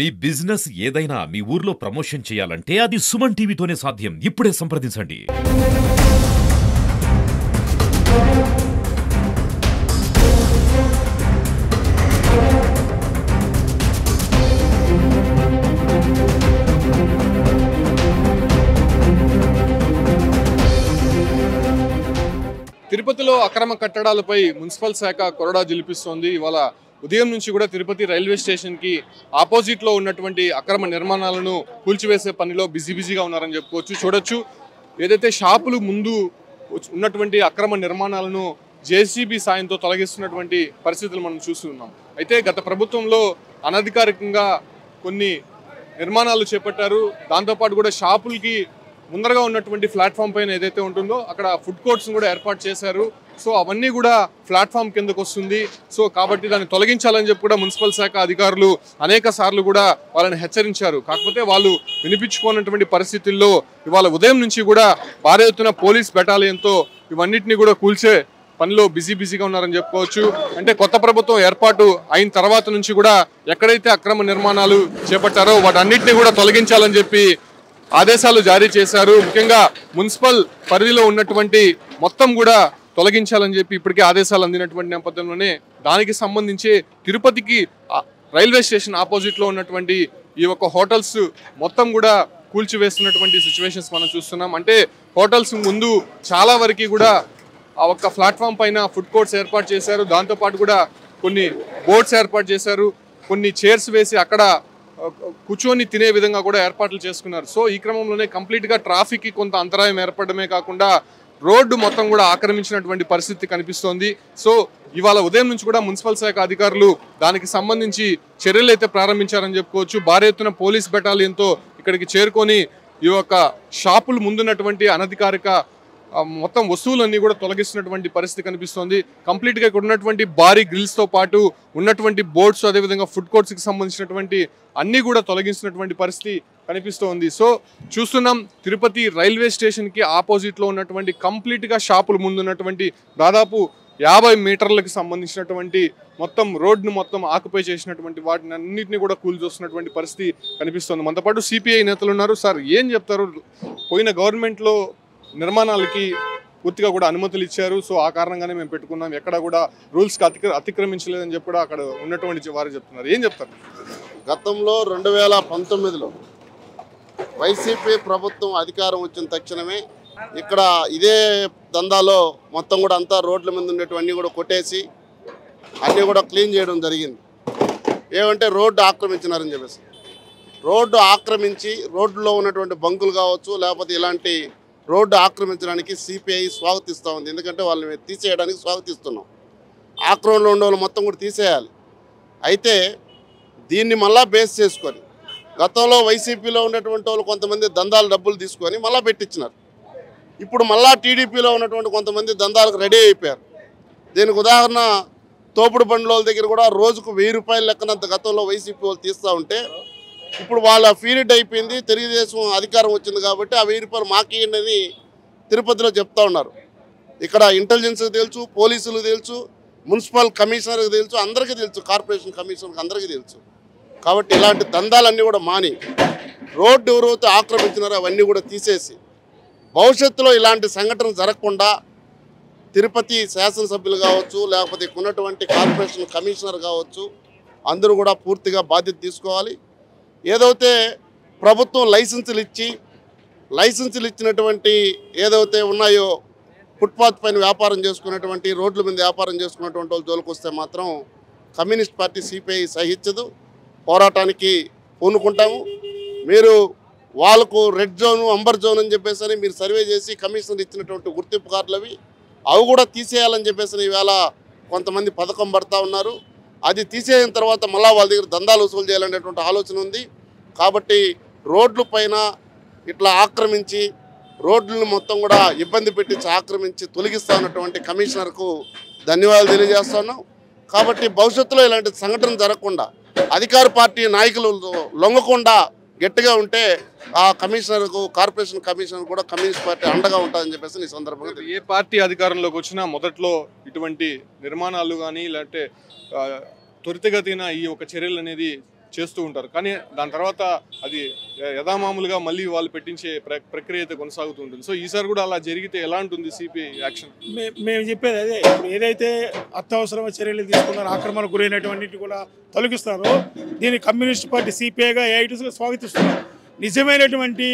మీ business ఏదైనా మీ ఊర్లో promotion చేయాలంటే అది సుమన్ టీవీతోనే సాధ్యం. ఇప్పుడే సంప్రదించండి. తిరుపతిలో అక్రమ కట్టడాలపై మున్సిపల్ శాఖ కొరడా జలిపిస్తోంది. ఇవాళ ఉదయం నుంచి కూడా తిరుపతి రైల్వే స్టేషన్కి ఆపోజిట్లో ఉన్నటువంటి అక్రమ నిర్మాణాలను కూల్చివేసే పనిలో బిజీగా ఉన్నారని చెప్పుకోవచ్చు. చూడొచ్చు, ఏదైతే షాపులు ముందు ఉన్నటువంటి అక్రమ నిర్మాణాలను జేసీబీ సాయంతో తొలగిస్తున్నటువంటి పరిస్థితులు మనం చూస్తున్నాం. అయితే గత ప్రభుత్వంలో అనధికారికంగా కొన్ని నిర్మాణాలు చేపట్టారు. దాంతోపాటు కూడా షాపులకి ముందరగా ఉన్నటువంటి ప్లాట్ఫామ్ పైన ఏదైతే ఉంటుందో అక్కడ ఫుడ్ కోర్ట్స్ కూడా ఏర్పాటు చేశారు. సో అవన్నీ కూడా ప్లాట్ఫామ్ కిందకు వస్తుంది. సో కాబట్టి దాన్ని తొలగించాలని చెప్పి కూడా మున్సిపల్ శాఖ అధికారులు అనేక సార్లు కూడా వాళ్ళని హెచ్చరించారు. కాకపోతే వాళ్ళు వినిపించుకోనటువంటి పరిస్థితుల్లో ఇవాళ ఉదయం నుంచి కూడా భారీ ఎత్తున పోలీస్ బెటాలియన్తో ఇవన్నిటిని కూడా కూల్చే పనిలో బిజీగా ఉన్నారని చెప్పుకోవచ్చు. అంటే కొత్త ప్రభుత్వం ఏర్పాటు అయిన తర్వాత నుంచి కూడా ఎక్కడైతే అక్రమ నిర్మాణాలు చేపట్టారో వాటన్నిటిని కూడా తొలగించాలని చెప్పి ఆదేశాలు జారీ చేశారు. ముఖ్యంగా మున్సిపల్ పరిధిలో ఉన్నటువంటి మొత్తం కూడా తొలగించాలని చెప్పి ఇప్పటికే ఆదేశాలు అందినటువంటి నేపథ్యంలోనే దానికి సంబంధించి తిరుపతికి రైల్వే స్టేషన్ ఆపోజిట్లో ఉన్నటువంటి ఈ యొక్క హోటల్స్ మొత్తం కూడా కూల్చివేస్తున్నటువంటి సిచ్యువేషన్స్ మనం చూస్తున్నాం. అంటే హోటల్స్ ముందు చాలా వరకు కూడా ఆ ఒక్క ప్లాట్ఫామ్ పైన ఫుడ్ కోర్ట్స్ ఏర్పాటు చేశారు. దాంతోపాటు కూడా కొన్ని బోర్డ్స్ ఏర్పాటు చేశారు. కొన్ని చైర్స్ వేసి అక్కడ కూర్చొని తినే విధంగా కూడా ఏర్పాట్లు చేసుకున్నారు. సో ఈ క్రమంలోనే కంప్లీట్గా ట్రాఫిక్కి కొంత అంతరాయం ఏర్పడమే కాకుండా రోడ్డు మొత్తం కూడా ఆక్రమించినటువంటి పరిస్థితి కనిపిస్తోంది. సో ఇవాళ ఉదయం నుంచి కూడా మున్సిపల్ శాఖ అధికారులు దానికి సంబంధించి చర్యలు అయితే ప్రారంభించారని చెప్పుకోవచ్చు. భారీ ఎత్తున పోలీస్ బెటాలియన్తో ఇక్కడికి చేరుకొని ఈ యొక్క షాపులు ముందున్నటువంటి అనధికారిక మొత్తం వస్తువులన్నీ కూడా తొలగిస్తున్నటువంటి పరిస్థితి కనిపిస్తోంది. కంప్లీట్గా ఇక్కడ ఉన్నటువంటి భారీ గ్రిల్స్తో పాటు ఉన్నటువంటి బోర్డ్స్, అదేవిధంగా ఫుడ్ కోర్ట్స్కి సంబంధించినటువంటి అన్నీ కూడా తొలగిస్తున్నటువంటి పరిస్థితి కనిపిస్తోంది. సో చూస్తున్నాం, తిరుపతి రైల్వే స్టేషన్కి ఆపోజిట్లో ఉన్నటువంటి కంప్లీట్గా షాపులు ముందున్నటువంటి దాదాపు 50 మీటర్లకు సంబంధించినటువంటి మొత్తం రోడ్ను మొత్తం ఆక్యుపై చేసినటువంటి వాటిని అన్నింటినీ కూడా కూల్చొస్తున్నటువంటి పరిస్థితి కనిపిస్తోంది. మనతో పాటు సిపిఐ నేతలు ఉన్నారు. సార్, ఏం చెప్తారు? పోయిన గవర్నమెంట్లో నిర్మాణాలకి పూర్తిగా కూడా అనుమతులు ఇచ్చారు. సో ఆ కారణంగానే మేము పెట్టుకున్నాం, ఎక్కడ కూడా రూల్స్కి అతిక్రమించలేదని చెప్పి కూడా అక్కడ ఉన్నటువంటి వారు చెప్తున్నారు. ఏం చెప్తారు? గతంలో 2019లో వైసీపీ ప్రభుత్వం అధికారం వచ్చిన తక్షణమే ఇక్కడ ఇదే దందాలో మొత్తం కూడా అంతా రోడ్ల మీద ఉండేటివన్నీ కూడా కొట్టేసి అన్నీ కూడా క్లీన్ చేయడం జరిగింది. ఏమంటే రోడ్డు ఆక్రమించినారని చెప్పేసి రోడ్డు ఆక్రమించి రోడ్డులో ఉన్నటువంటి బంకులు కావచ్చు, లేకపోతే ఇలాంటి రోడ్డు ఆక్రమించడానికి సిపిఐ స్వాగతిస్తూ ఉంది. ఎందుకంటే వాళ్ళని తీసేయడానికి స్వాగతిస్తున్నాం. ఆక్రమణలో ఉండే వాళ్ళు మొత్తం కూడా తీసేయాలి. అయితే దీన్ని మళ్ళా బేస్ చేసుకొని గతంలో వైసీపీలో ఉన్నటువంటి వాళ్ళు కొంతమంది దందాలు డబ్బులు తీసుకొని మళ్ళీ పెట్టించినారు. ఇప్పుడు మళ్ళా టీడీపీలో ఉన్నటువంటి కొంతమంది దందాలకు రెడీ అయిపోయారు. దీనికి ఉదాహరణ తోపుడు బండ్ల దగ్గర కూడా రోజుకు 1000 రూపాయలు లెక్కనంత గతంలో వైసీపీ వాళ్ళు తీస్తూ ఉంటే ఇప్పుడు వాళ్ళ పీరియడ్ అయిపోయింది, తెలుగుదేశం అధికారం వచ్చింది కాబట్టి ఆ 1000 రూపాయలు మాకేయండి అని తిరుపతిలో చెప్తా ఉన్నారు. ఇక్కడ ఇంటెలిజెన్స్కి తెలుసు, పోలీసులకు తెలుసు, మున్సిపల్ కమిషనర్కి తెలుసు, అందరికీ తెలుసు, కార్పొరేషన్ కమిషనర్కి అందరికీ తెలుసు. కాబట్టి ఇలాంటి దందాలన్నీ కూడా మాని రోడ్డు ఎవరైతే ఆక్రమించినారో అవన్నీ కూడా తీసేసి భవిష్యత్తులో ఇలాంటి సంఘటన జరగకుండా తిరుపతి శాసనసభ్యులు కావచ్చు, లేకపోతే ఉన్నటువంటి కార్పొరేషన్ కమిషనర్ కావచ్చు, అందరూ కూడా పూర్తిగా బాధ్యత తీసుకోవాలి. ఏదైతే ప్రభుత్వం లైసెన్సులు ఇచ్చినటువంటి ఏదైతే ఉన్నాయో ఫుట్పాత్ పైన వ్యాపారం చేసుకున్నటువంటి, రోడ్ల మీద వ్యాపారం చేసుకున్నటువంటి వాళ్ళు జోలికి వస్తే మాత్రం కమ్యూనిస్ట్ పార్టీ సిపిఐ సహించదు, పోరాటానికి పూనుకుంటాము. మీరు వాళ్ళకు రెడ్ జోను, అంబర్ జోన్ అని చెప్పేసి మీరు సర్వే చేసి కమిషనర్ ఇచ్చినటువంటి గుర్తింపు కార్డులు అవి కూడా తీసేయాలని చెప్పేసి ఈవేళ కొంతమంది పథకం పడతా ఉన్నారు. అది తీసేసిన తర్వాత మళ్ళీ వాళ్ళ దగ్గర దందాలు వసూలు చేయాలనేటువంటి ఆలోచన ఉంది. కాబట్టి రోడ్ల పైన ఇట్లా ఆక్రమించి రోడ్లను మొత్తం కూడా ఇబ్బంది పెట్టించి ఆక్రమించి తొలగిస్తా ఉన్నటువంటి కమిషనర్కు ధన్యవాదాలు తెలియజేస్తున్నాం. కాబట్టి భవిష్యత్తులో ఇలాంటి సంఘటన జరగకుండా అధికార పార్టీ నాయకులు లొంగకుండా గట్టిగా ఉంటే ఆ కమిషనర్కు, కార్పొరేషన్ కమిషనర్ కూడా కమ్యూనిస్ట్ పార్టీ అండగా ఉంటుందని చెప్పేసి ఈ సందర్భంగా ఏ పార్టీ అధికారంలోకి వచ్చినా మొదట్లో ఇటువంటి నిర్మాణాలు కానీ లేదంటే త్వరితగతిన ఈ ఒక చర్యలు అనేది చేస్తూ ఉంటారు. కానీ దాని తర్వాత అది యథామామూలుగా మళ్ళీ వాళ్ళు పెట్టించే ప్రక్రియ అయితే కొనసాగుతూ ఉంటుంది. సో ఈసారి కూడా అలా జరిగితే ఎలా ఉంటుంది సిపిఐ యాక్షన్? మేము చెప్పేది అదే, ఇప్పుడు ఏదైతే అత్యవసర చర్యలు తీసుకున్నారో ఆక్రమణకు గురైనటువంటి కూడా తొలగిస్తారో దీన్ని కమ్యూనిస్ట్ పార్టీ సిపిఐగా ఏఐటీగా స్వాగతిస్తున్నారు. నిజమైనటువంటి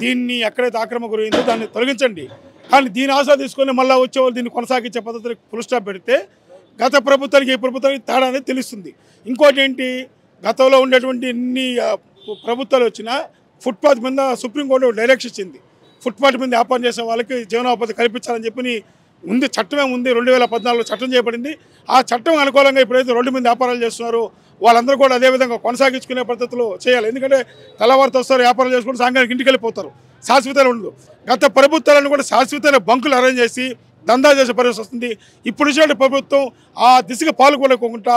దీన్ని ఎక్కడైతే ఆక్రమణ గురైందో దాన్ని తొలగించండి, కానీ దీని ఆశ తీసుకొని మళ్ళీ వచ్చేవాళ్ళు దీన్ని కొనసాగించే పద్ధతికి ఫుల్ స్టాప్ పెడితే గత ప్రభుత్వానికి ఈ ప్రభుత్వానికి తేడా అనేది తెలుస్తుంది. ఇంకోటి ఏంటి, గతంలో ఉండేటువంటి ఎన్ని ప్రభుత్వాలు వచ్చినా ఫుట్పాత్ మీద సుప్రీంకోర్టు డైరెక్షన్ ఇచ్చింది, ఫుట్పాత్ మీద వ్యాపారం చేసే వాళ్ళకి జీవనోపాధి కల్పించాలని చెప్పి ఉంది, చట్టమే ఉంది. 2014లో చట్టం చేయబడింది. ఆ చట్టం అనుకూలంగా ఇప్పుడైతే రోడ్డు మీద వ్యాపారాలు చేస్తున్నారో వాళ్ళందరూ కూడా అదేవిధంగా కొనసాగించుకునే పద్ధతిలో చేయాలి. ఎందుకంటే తెల్లవారితో వస్తారు, వ్యాపారం చేసుకుంటూ సాయంకాలం ఇంటికి వెళ్ళిపోతారు, శాశ్వతలు ఉండదు. గత ప్రభుత్వాలను కూడా శాశ్వతమైన బంకులు అరేంజ్ చేసి దందా చేసే పరిస్థితి వస్తుంది. ఇప్పుడు ఇచ్చిన ప్రభుత్వం ఆ దిశగా పాల్గొనకుండా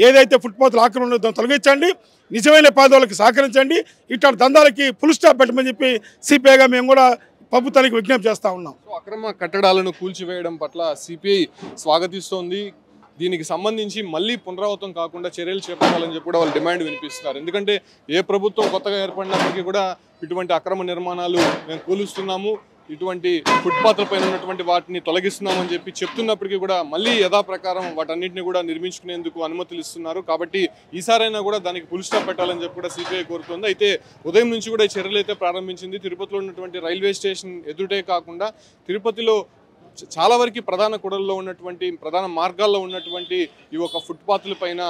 ఏదైతే ఫుట్పాత్లు ఆక్రమణ ఉందో తొలగించండి, నిజమైన పేదవాళ్ళకి సహకరించండి, ఇట్లాంటి దందాలకి ఫుల్ స్టాప్ పెట్టమని చెప్పి సిపిఐగా మేము కూడా ప్రభుత్వానికి విజ్ఞప్తి చేస్తూ ఉన్నాం. అక్రమ కట్టడాలను కూల్చివేయడం పట్ల సిపిఐ స్వాగతిస్తోంది. దీనికి సంబంధించి మళ్ళీ పునరావృతం కాకుండా చర్యలు చేపట్టాలని చెప్పి కూడా వాళ్ళు డిమాండ్ వినిపిస్తున్నారు. ఎందుకంటే ఏ ప్రభుత్వం కొత్తగా ఏర్పడినప్పటికీ కూడా ఇటువంటి అక్రమ నిర్మాణాలు మేము కూలుస్తున్నాము, ఇటువంటి ఫుట్పాత్ల పైన ఉన్నటువంటి వాటిని తొలగిస్తున్నామని చెప్పి చెప్తున్నప్పటికీ కూడా మళ్ళీ యథాప్రకారం వాటన్నిటిని కూడా నిర్మించుకునేందుకు అనుమతులు ఇస్తున్నారు. కాబట్టి ఈసారైనా కూడా దానికి ఫుల్ స్టాప్ పెట్టాలని చెప్పి కూడా సిపిఐ కోరుతుంది. అయితే ఉదయం నుంచి కూడా ఈ చర్యలు అయితే ప్రారంభించింది. తిరుపతిలో ఉన్నటువంటి రైల్వే స్టేషన్ ఎదుటే కాకుండా తిరుపతిలో చాలా వరకు ప్రధాన కూడల్లో ఉన్నటువంటి ప్రధాన మార్గాల్లో ఉన్నటువంటి ఈ ఒక ఫుట్పాత్ల పైన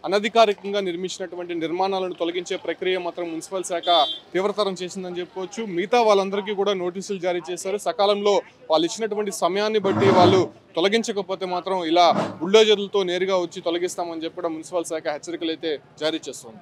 అనధికారికంగా నిర్మించినటువంటి నిర్మాణాలను తొలగించే ప్రక్రియ మాత్రం మున్సిపల్ శాఖ తీవ్రతరం చేసిందని చెప్పుకోవచ్చు. మిగతా వాళ్ళందరికీ కూడా నోటీసులు జారీ చేశారు. సకాలంలో వాళ్ళు ఇచ్చినటువంటి సమయాన్ని బట్టి వాళ్ళు తొలగించకపోతే మాత్రం ఇలా బుల్డోజర్లతో నేరుగా వచ్చి తొలగిస్తామని చెప్పి మున్సిపల్ శాఖ హెచ్చరికలు అయితే జారీ చేస్తుంది.